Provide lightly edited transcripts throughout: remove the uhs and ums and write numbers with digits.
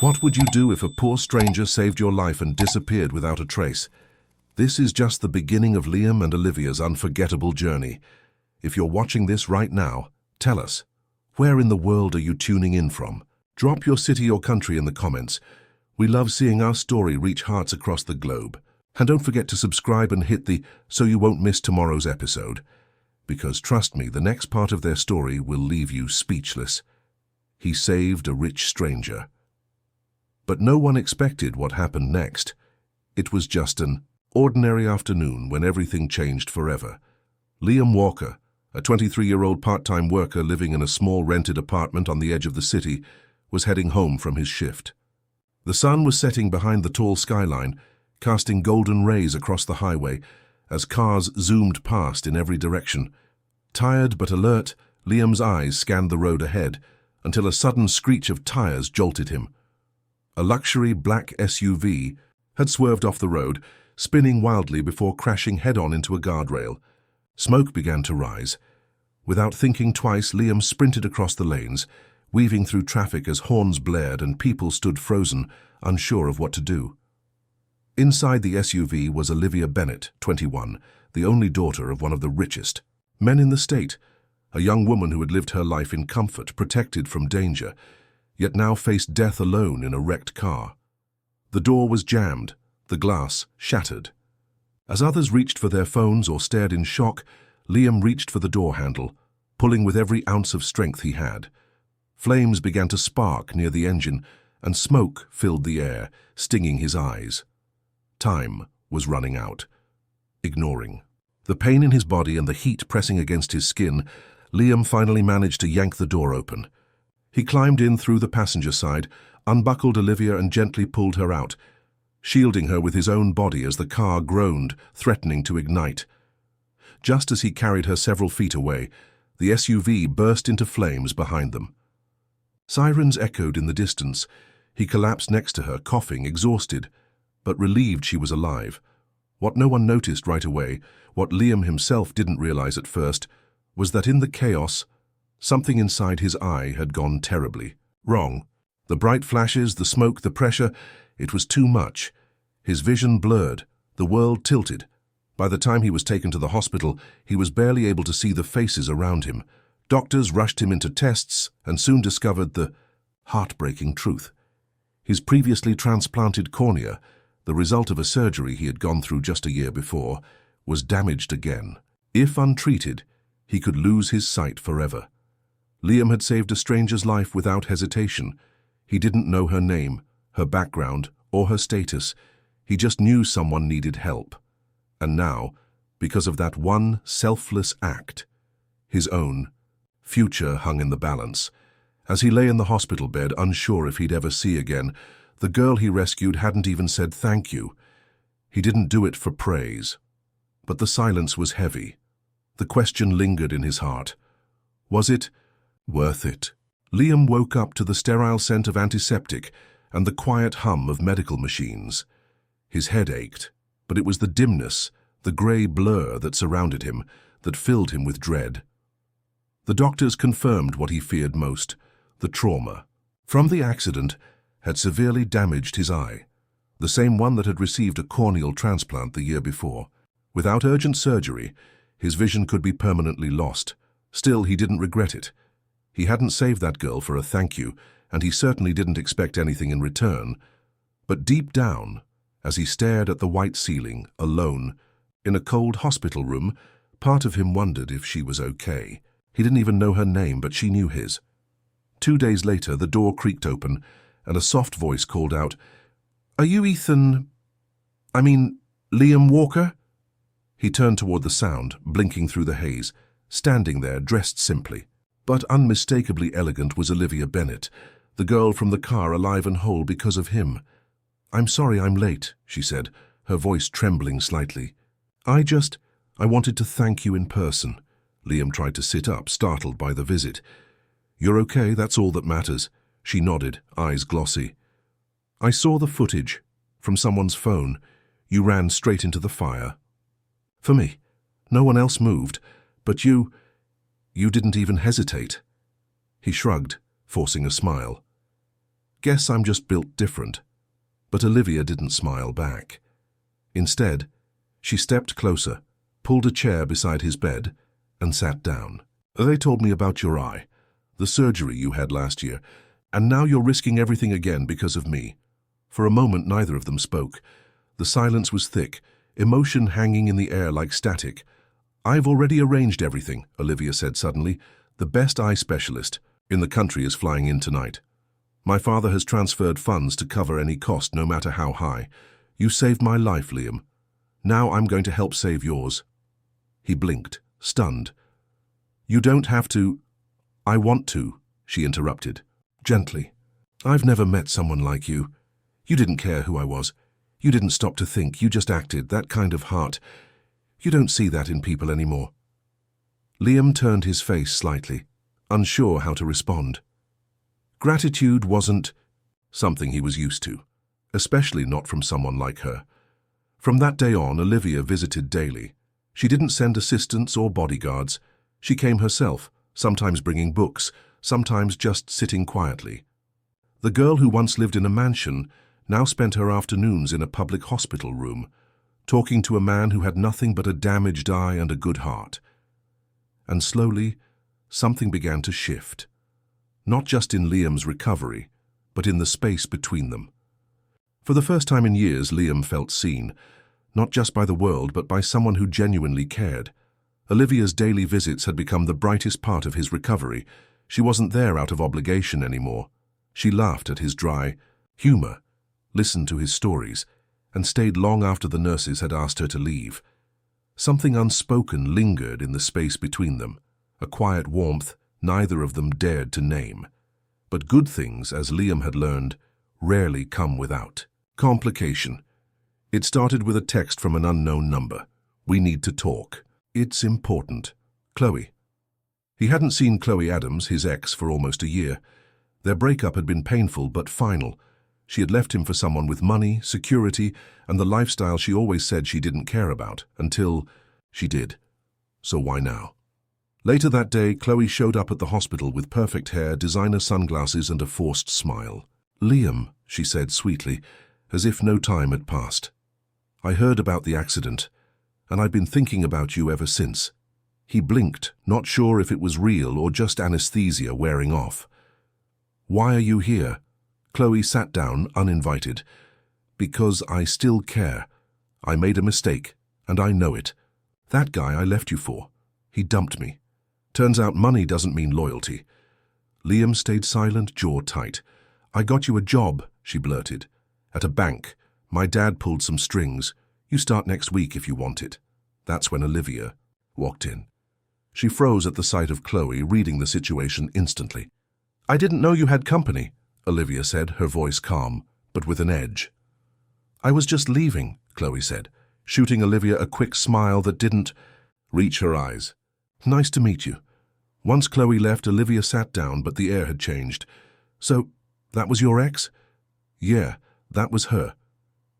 What would you do if a poor stranger saved your life and disappeared without a trace? This is just the beginning of Liam and Olivia's unforgettable journey. If you're watching this right now, tell us, where in the world are you tuning in from? Drop your city or country in the comments. We love seeing our story reach hearts across the globe. And don't forget to subscribe and hit the so you won't miss tomorrow's episode. Because trust me, the next part of their story will leave you speechless. He saved a rich stranger. But no one expected what happened next. It was just an ordinary afternoon when everything changed forever. Liam Walker, a 23-year-old part-time worker living in a small rented apartment on the edge of the city, was heading home from his shift. The sun was setting behind the tall skyline, casting golden rays across the highway as cars zoomed past in every direction. Tired but alert, Liam's eyes scanned the road ahead until a sudden screech of tires jolted him. A luxury black SUV had swerved off the road, spinning wildly before crashing head-on into a guardrail. Smoke began to rise. Without thinking twice, Liam sprinted across the lanes, weaving through traffic as horns blared and people stood frozen, unsure of what to do. Inside the SUV was Olivia Bennett, 21, the only daughter of one of the richest men in the state, a young woman who had lived her life in comfort, protected from danger, yet now faced death alone in a wrecked car. The door was jammed, the glass shattered. As others reached for their phones or stared in shock, Liam reached for the door handle, pulling with every ounce of strength he had. Flames began to spark near the engine, and smoke filled the air, stinging his eyes. Time was running out. Ignoring the pain in his body and the heat pressing against his skin, Liam finally managed to yank the door open. He climbed in through the passenger side, unbuckled Olivia and gently pulled her out, shielding her with his own body as the car groaned, threatening to ignite. Just as he carried her several feet away, the SUV burst into flames behind them. Sirens echoed in the distance. He collapsed next to her, coughing, exhausted, but relieved she was alive. What no one noticed right away, what Liam himself didn't realize at first, was that in the chaos, something inside his eye had gone terribly wrong. The bright flashes, the smoke, the pressure, it was too much. His vision blurred, the world tilted. By the time he was taken to the hospital, he was barely able to see the faces around him. Doctors rushed him into tests and soon discovered the heartbreaking truth. His previously transplanted cornea, the result of a surgery he had gone through just a year before, was damaged again. If untreated, he could lose his sight forever. Liam had saved a stranger's life without hesitation. He didn't know her name, her background, or her status. He just knew someone needed help. And now, because of that one selfless act, his own future hung in the balance. As he lay in the hospital bed, unsure if he'd ever see again, the girl he rescued hadn't even said thank you. He didn't do it for praise. But the silence was heavy. The question lingered in his heart. Was it worth it? Liam woke up to the sterile scent of antiseptic and the quiet hum of medical machines. His head ached, but it was the dimness, the grey blur that surrounded him, that filled him with dread. The doctors confirmed what he feared most, the trauma from the accident had severely damaged his eye, the same one that had received a corneal transplant the year before. Without urgent surgery, his vision could be permanently lost. Still, he didn't regret it. He hadn't saved that girl for a thank you, and he certainly didn't expect anything in return. But deep down, as he stared at the white ceiling, alone, in a cold hospital room, part of him wondered if she was okay. He didn't even know her name, but she knew his. 2 days later, the door creaked open, and a soft voice called out, "Are you Liam Walker?" He turned toward the sound, blinking through the haze. Standing there, dressed simply, but unmistakably elegant, was Olivia Bennett, the girl from the car, alive and whole because of him. "I'm sorry I'm late," she said, her voice trembling slightly. I wanted to thank you in person." Liam tried to sit up, startled by the visit. "You're okay, that's all that matters." She nodded, eyes glossy. "I saw the footage from someone's phone. You ran straight into the fire." "For me. No one else moved. But you didn't even hesitate." He shrugged, forcing a smile. Guess I'm just built different. But Olivia didn't smile back. Instead, she stepped closer, pulled a chair beside his bed, and sat down. They told me about your eye, the surgery you had last year, and now you're risking everything again because of me. For a moment, neither of them spoke. The silence was thick, emotion hanging in the air like static. I've already arranged everything, Olivia said suddenly. The best eye specialist in the country is flying in tonight. My father has transferred funds to cover any cost, no matter how high. You saved my life, Liam. Now I'm going to help save yours. He blinked, stunned. You don't have to. I want to, she interrupted, gently. I've never met someone like you. You didn't care who I was. You didn't stop to think, you just acted, that kind of heart. You don't see that in people anymore. Liam turned his face slightly, unsure how to respond. Gratitude wasn't something he was used to, especially not from someone like her. From that day on, Olivia visited daily. She didn't send assistants or bodyguards. She came herself, sometimes bringing books, sometimes just sitting quietly. The girl who once lived in a mansion now spent her afternoons in a public hospital room, talking to a man who had nothing but a damaged eye and a good heart. And slowly, something began to shift. Not just in Liam's recovery, but in the space between them. For the first time in years, Liam felt seen, not just by the world, but by someone who genuinely cared. Olivia's daily visits had become the brightest part of his recovery. She wasn't there out of obligation anymore. She laughed at his dry humor, listened to his stories, and stayed long after the nurses had asked her to leave. Something unspoken lingered in the space between them, a quiet warmth neither of them dared to name. But good things, as Liam had learned, rarely come without complication. It started with a text from an unknown number. We need to talk. It's important. Chloe. He hadn't seen Chloe Adams, his ex, for almost a year. Their breakup had been painful but final. She had left him for someone with money, security, and the lifestyle she always said she didn't care about, until she did. So why now? Later that day, Chloe showed up at the hospital with perfect hair, designer sunglasses, and a forced smile. Liam, she said sweetly, as if no time had passed. I heard about the accident, and I've been thinking about you ever since. He blinked, not sure if it was real or just anesthesia wearing off. Why are you here? Chloe sat down, uninvited. Because I still care. I made a mistake, and I know it. That guy I left you for, he dumped me. Turns out money doesn't mean loyalty. Liam stayed silent, jaw tight. I got you a job, she blurted. At a bank. My dad pulled some strings. You start next week if you want it. That's when Olivia walked in. She froze at the sight of Chloe, reading the situation instantly. I didn't know you had company, Olivia said, her voice calm, but with an edge. I was just leaving, Chloe said, shooting Olivia a quick smile that didn't reach her eyes. Nice to meet you. Once Chloe left, Olivia sat down, but the air had changed. So, that was your ex? Yeah, that was her.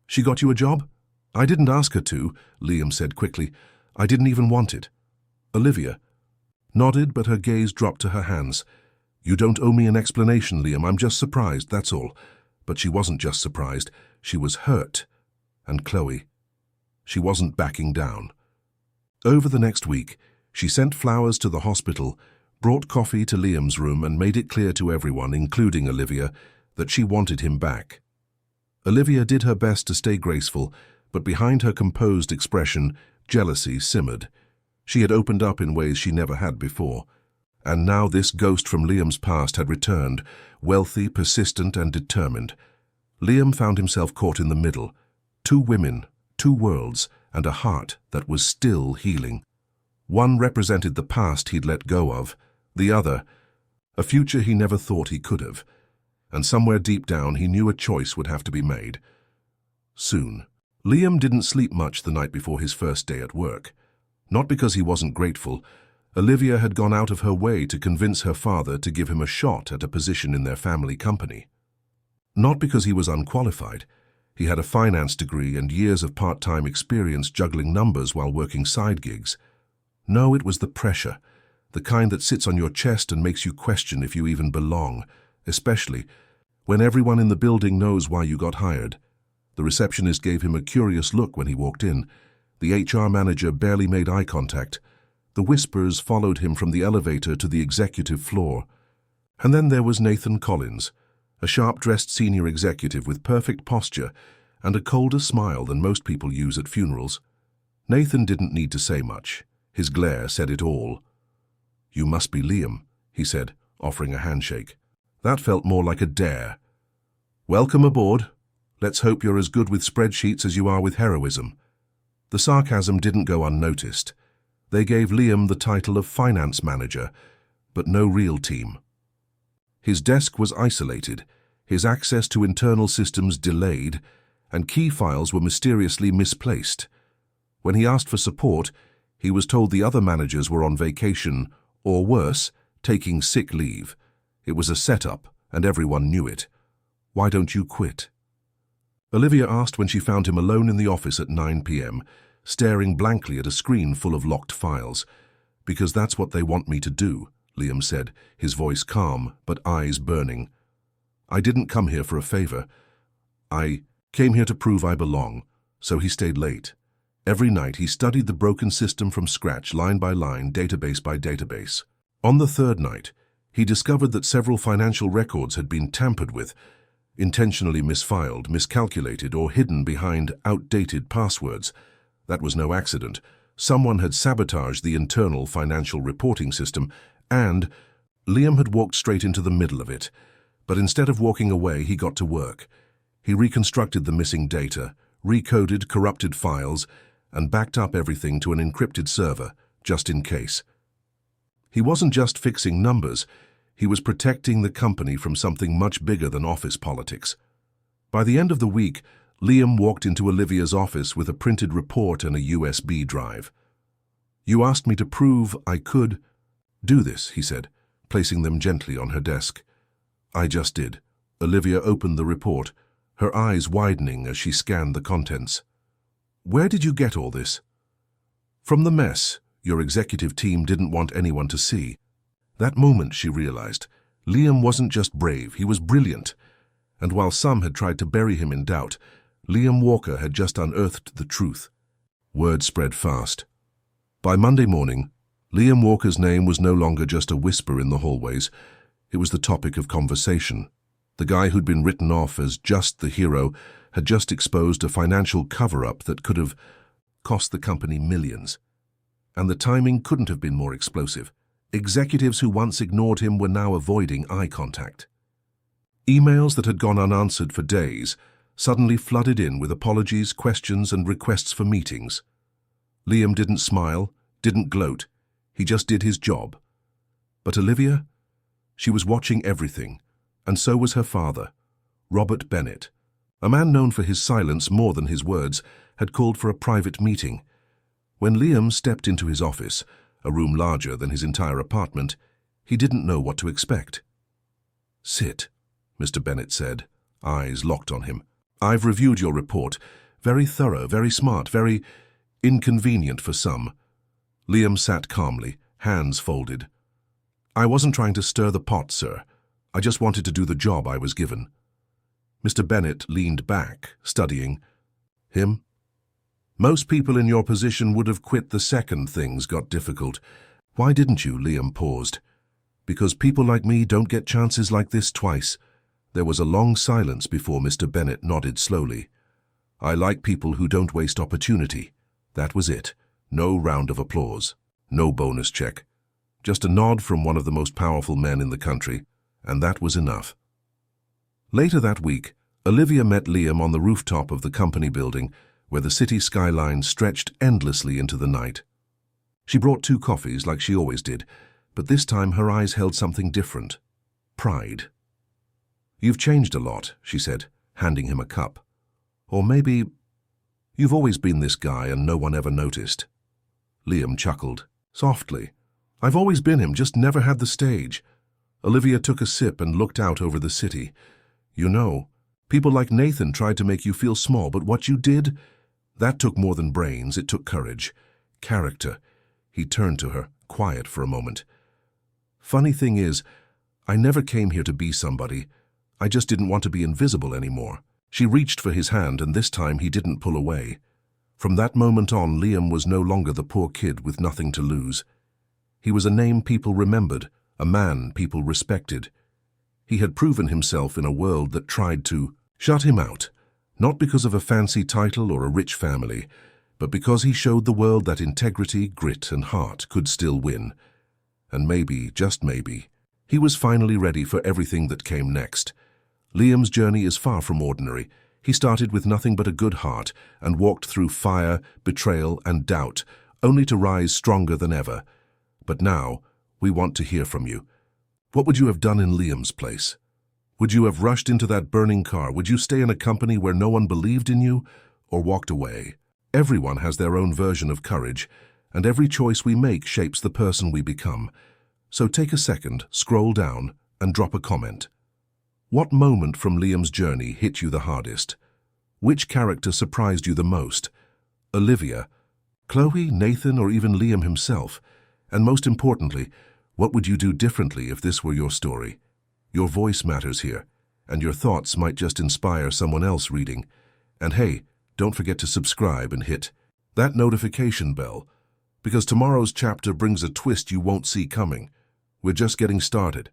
She got you a job? I didn't ask her to, Liam said quickly. I didn't even want it. Olivia nodded, but her gaze dropped to her hands. You don't owe me an explanation, Liam. I'm just surprised, that's all. But she wasn't just surprised. She was hurt. And Chloe, she wasn't backing down. Over the next week, she sent flowers to the hospital, brought coffee to Liam's room, and made it clear to everyone, including Olivia, that she wanted him back. Olivia did her best to stay graceful, but behind her composed expression, jealousy simmered. She had opened up in ways she never had before. And now this ghost from Liam's past had returned, wealthy, persistent, and determined. Liam found himself caught in the middle. 2 women, 2 worlds, and a heart that was still healing. One represented the past he'd let go of, the other, a future he never thought he could have. And somewhere deep down he knew a choice would have to be made. Soon. Liam didn't sleep much the night before his first day at work. Not because he wasn't grateful. Olivia had gone out of her way to convince her father to give him a shot at a position in their family company. Not because he was unqualified. He had a finance degree and years of part-time experience juggling numbers while working side gigs. No, it was the pressure, the kind that sits on your chest and makes you question if you even belong, especially When everyone in the building knows why you got hired. The receptionist gave him a curious look when he walked in. The HR manager barely made eye contact. The whispers followed him from the elevator to the executive floor. And then there was Nathan Collins, a sharp-dressed senior executive with perfect posture and a colder smile than most people use at funerals. Nathan didn't need to say much. His glare said it all. "You must be Liam," he said, offering a handshake. That felt more like a dare. "Welcome aboard. Let's hope you're as good with spreadsheets as you are with heroism." The sarcasm didn't go unnoticed. They gave Liam the title of finance manager, but no real team. His desk was isolated, his access to internal systems delayed, and key files were mysteriously misplaced. When he asked for support, he was told the other managers were on vacation, or worse, taking sick leave. It was a setup, and everyone knew it. "Why don't you quit?" Olivia asked when she found him alone in the office at 9 p.m., staring blankly at a screen full of locked files. "Because that's what they want me to do," Liam said, his voice calm but eyes burning. "I didn't come here for a favor. I came here to prove I belong." So he stayed late. Every night he studied the broken system from scratch, line by line, database by database. On the third night, he discovered that several financial records had been tampered with, intentionally misfiled, miscalculated, or hidden behind outdated passwords. That was no accident. Someone had sabotaged the internal financial reporting system, and Liam had walked straight into the middle of it. But instead of walking away, he got to work. He reconstructed the missing data, recoded corrupted files, and backed up everything to an encrypted server, just in case. He wasn't just fixing numbers. He was protecting the company from something much bigger than office politics. By the end of the week, Liam walked into Olivia's office with a printed report and a USB drive. "You asked me to prove I could do this," he said, placing them gently on her desk. "I just did." Olivia opened the report, her eyes widening as she scanned the contents. "Where did you get all this?" "From the mess your executive team didn't want anyone to see." That moment she realized, Liam wasn't just brave, he was brilliant. And while some had tried to bury him in doubt, Liam Walker had just unearthed the truth. Word spread fast. By Monday morning, Liam Walker's name was no longer just a whisper in the hallways. It was the topic of conversation. The guy who'd been written off as just the hero had just exposed a financial cover-up that could have cost the company millions. And the timing couldn't have been more explosive. Executives who once ignored him were now avoiding eye contact. Emails that had gone unanswered for days suddenly flooded in with apologies, questions, and requests for meetings. Liam didn't smile, didn't gloat. He just did his job. But Olivia? She was watching everything, and so was her father, Robert Bennett. A man known for his silence more than his words had called for a private meeting. When Liam stepped into his office, a room larger than his entire apartment, he didn't know what to expect. "Sit," Mr. Bennett said, eyes locked on him. "I've reviewed your report. Very thorough, very smart, very inconvenient for some." Liam sat calmly, hands folded. "I wasn't trying to stir the pot, sir. I just wanted to do the job I was given." Mr. Bennett leaned back, studying. "Him? Most people in your position would have quit the second things got difficult. Why didn't you?" Liam paused. "Because people like me don't get chances like this twice." There was a long silence before Mr. Bennett nodded slowly. "I like people who don't waste opportunity." That was it. No round of applause. No bonus check. Just a nod from one of the most powerful men in the country, and that was enough. Later that week, Olivia met Liam on the rooftop of the company building, where the city skyline stretched endlessly into the night. She brought 2 coffees like she always did, but this time her eyes held something different. Pride. "You've changed a lot," she said, handing him a cup. "Or maybe you've always been this guy and no one ever noticed." Liam chuckled, softly. "I've always been him, just never had the stage." Olivia took a sip and looked out over the city. "You know, people like Nathan tried to make you feel small, but what you did? That took more than brains, it took courage. Character." He turned to her, quiet for a moment. "Funny thing is, I never came here to be somebody. I just didn't want to be invisible anymore." She reached for his hand, and this time he didn't pull away. From that moment on, Liam was no longer the poor kid with nothing to lose. He was a name people remembered, a man people respected. He had proven himself in a world that tried to shut him out, not because of a fancy title or a rich family, but because he showed the world that integrity, grit, and heart could still win. And maybe, just maybe, he was finally ready for everything that came next. Liam's journey is far from ordinary. He started with nothing but a good heart and walked through fire, betrayal, and doubt, only to rise stronger than ever. But now, we want to hear from you. What would you have done in Liam's place? Would you have rushed into that burning car? Would you stay in a company where no one believed in you, or walked away? Everyone has their own version of courage, and every choice we make shapes the person we become. So take a second, scroll down, and drop a comment. What moment from Liam's journey hit you the hardest? Which character surprised you the most? Olivia, Chloe, Nathan, or even Liam himself? And most importantly, what would you do differently if this were your story? Your voice matters here, and your thoughts might just inspire someone else reading. And hey, don't forget to subscribe and hit that notification bell, because tomorrow's chapter brings a twist you won't see coming. We're just getting started.